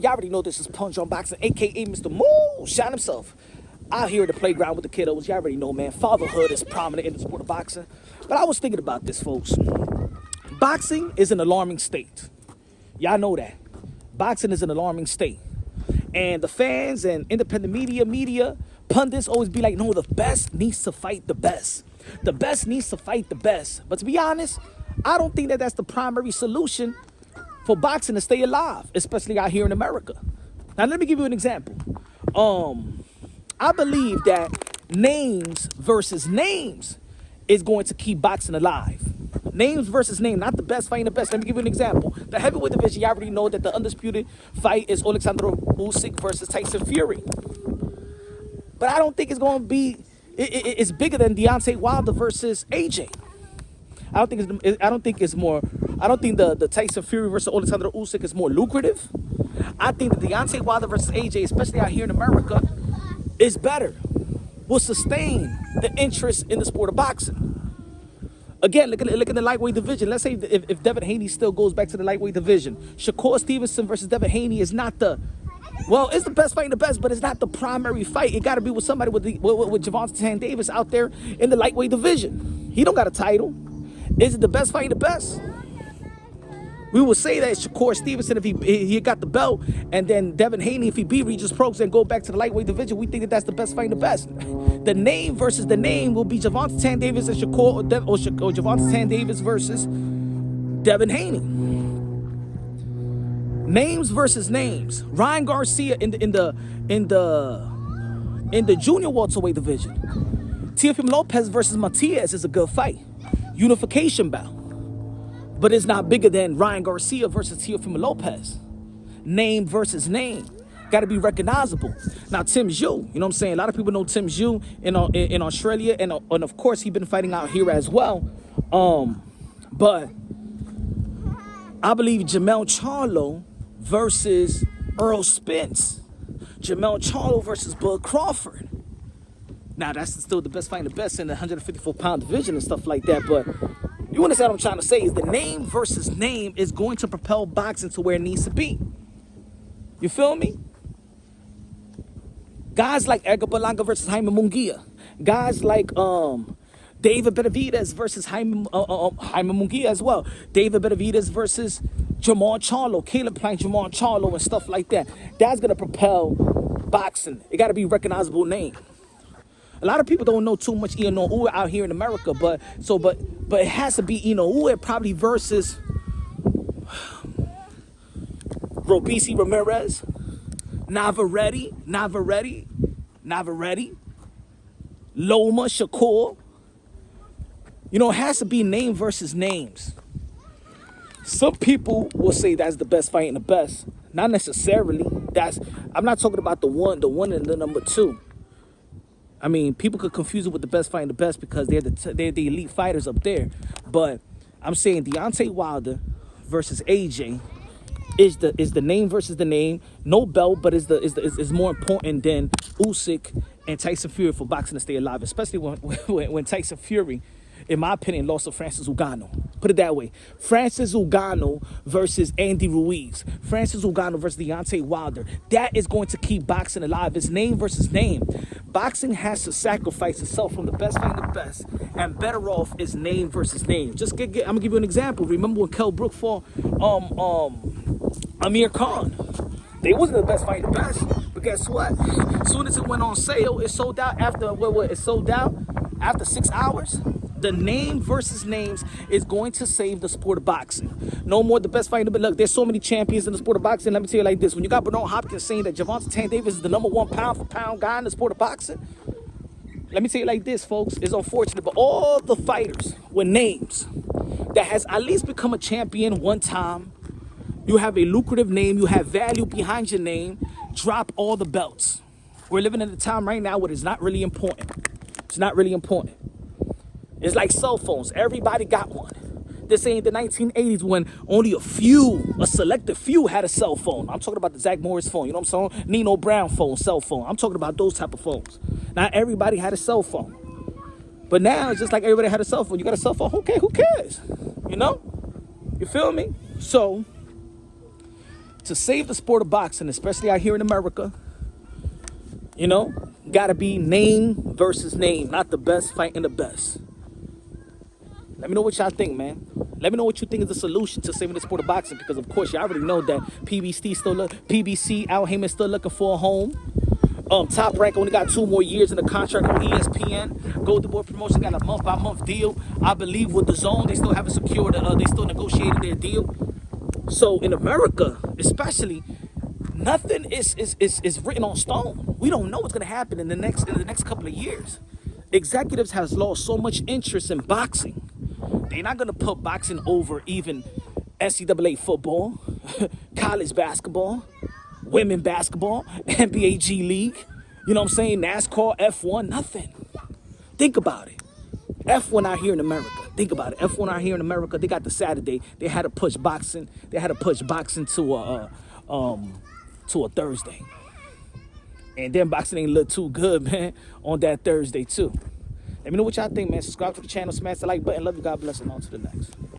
Y'all already know this is Punch on Boxing, aka Mr. Moo, shot himself. Out here at the playground with the kiddos. Y'all already know, man. Fatherhood is prominent in the sport of boxing. But I was thinking about this, folks. Boxing is an alarming state. Y'all know that. Boxing is an alarming state. And the fans and independent media, pundits always be like, no, the best needs to fight the best. The best needs to fight the best. But to be honest, I don't think that that's the primary solution for boxing to stay alive, especially out here in America. Now, let me give you an example. I believe that names versus names is going to keep boxing alive. Names versus name, not the best fighting the best. Let me give you an example. The heavyweight division, you already know that the undisputed fight is Alexander Usyk versus Tyson Fury. But I don't think it's going to be, it's bigger than Deontay Wilder versus AJ. I don't think the Tyson Fury versus Alexander Usyk is more lucrative. I think the Deontay Wilder versus AJ, especially out here in America, is better. Will sustain the interest in the sport of boxing. Again, look at the lightweight division. Let's say if Devin Haney still goes back to the lightweight division. Shakur Stevenson versus Devin Haney is not it's the best fighting the best, but it's not the primary fight. It got to be with somebody with Gervonta Tank Davis out there in the lightweight division. He don't got a title. Is it the best fighting the best? We will say that Shakur Stevenson if he got the belt, and then Devin Haney if he beat Regis Prograis and go back to the lightweight division. We think that that's the best fighting the best. The name versus the name will be Gervonta Tank Davis and Shakur or Gervonta Tank Davis versus Devin Haney. Names versus names. Ryan Garcia in the junior welterweight division. Teofimo Lopez versus Matias is a good fight. Unification bout. But it's not bigger than Ryan Garcia versus Teofimo Lopez. Name versus name. Got to be recognizable. Now, Tim Zhu, you know what I'm saying? A lot of people know Tim Zhu in Australia. And of course, he's been fighting out here as well. But I believe Jermell Charlo versus Earl Spence. Jermell Charlo versus Bud Crawford. Now, that's still the best fighting the best in the 154-pound division and stuff like that. But you understand what I'm trying to say is the name versus name is going to propel boxing to where it needs to be. You feel me? Guys like Edgar Berlanga versus Jaime Munguia. Guys like David Benavidez versus Jaime Munguia as well. David Benavidez versus Jamal Charlo. Caleb playing Jamal Charlo and stuff like that. That's going to propel boxing. It got to be a recognizable name. A lot of people don't know too much Inoue out here in America, but it has to be Inoue probably versus Robisi Ramirez, Navarrete, Loma Shakur. It has to be name versus names. Some people will say that's the best fighting the best. Not necessarily. I'm not talking about the one and the number two. I mean, people could confuse it with the best fighting the best because they're the elite fighters up there. But I'm saying Deontay Wilder versus AJ is the name versus the name. No belt, but is more important than Usyk and Tyson Fury for boxing to stay alive, especially when Tyson Fury, in my opinion, lost to Francis Ngannou. Put it that way. Francis Ngannou versus Andy Ruiz. Francis Ngannou versus Deontay Wilder. That is going to keep boxing alive. It's name versus name. Boxing has to sacrifice itself from the best fighting the best, and better off is name versus name. I'm gonna give you an example. Remember when Kell Brook fought Amir Khan? They wasn't the best fighting the best, but guess what? As soon as it went on sale, it sold out after it sold out after 6 hours. The name versus names is going to save the sport of boxing. No more the best fighter. But look, there's so many champions in the sport of boxing. Let me tell you like this. When you got Bernard Hopkins saying that Gervonta Tank Davis is the #1 pound-for-pound guy in the sport of boxing, let me tell you like this, folks. It's unfortunate, but all the fighters with names that has at least become a champion one time, you have a lucrative name, you have value behind your name, drop all the belts. We're living in a time right now where it's not really important. It's not really important. It's like cell phones. Everybody got one. This ain't the 1980s when only a selected few had a cell phone. I'm talking about the Zach Morris phone, you know what I'm saying? Nino Brown phone, cell phone. I'm talking about those type of phones. Not everybody had a cell phone. But now it's just like everybody had a cell phone. You got a cell phone? Okay, who cares? You know? You feel me? So to save the sport of boxing, especially out here in America, you know, gotta be name versus name, not the best fighting the best. Let me know what y'all think, man. Let me know what you think is the solution to saving the sport of boxing, because of course y'all already know that PBC, Al Heyman still looking for a home. Top Rank only got 2 more years in the contract with ESPN. Golden Boy Promotion got a month-by-month deal. I believe with the Zone, they still haven't secured. They still negotiated their deal. So in America, especially, nothing is written on stone. We don't know what's gonna happen in the next couple of years. Executives has lost so much interest in boxing. They're not gonna put boxing over even NCAA football, college basketball, women basketball, NBA G League, you know what I'm saying? NASCAR, F1, nothing. Think about it. F1 out here in America. Think about it. F1 out here in America, they got the Saturday. They had to push boxing. They had to push boxing to a Thursday. And then boxing ain't look too good, man, on that Thursday too. Let me know what y'all think, man. Subscribe to the channel, smash the like button. Love you. God bless, and on to the next.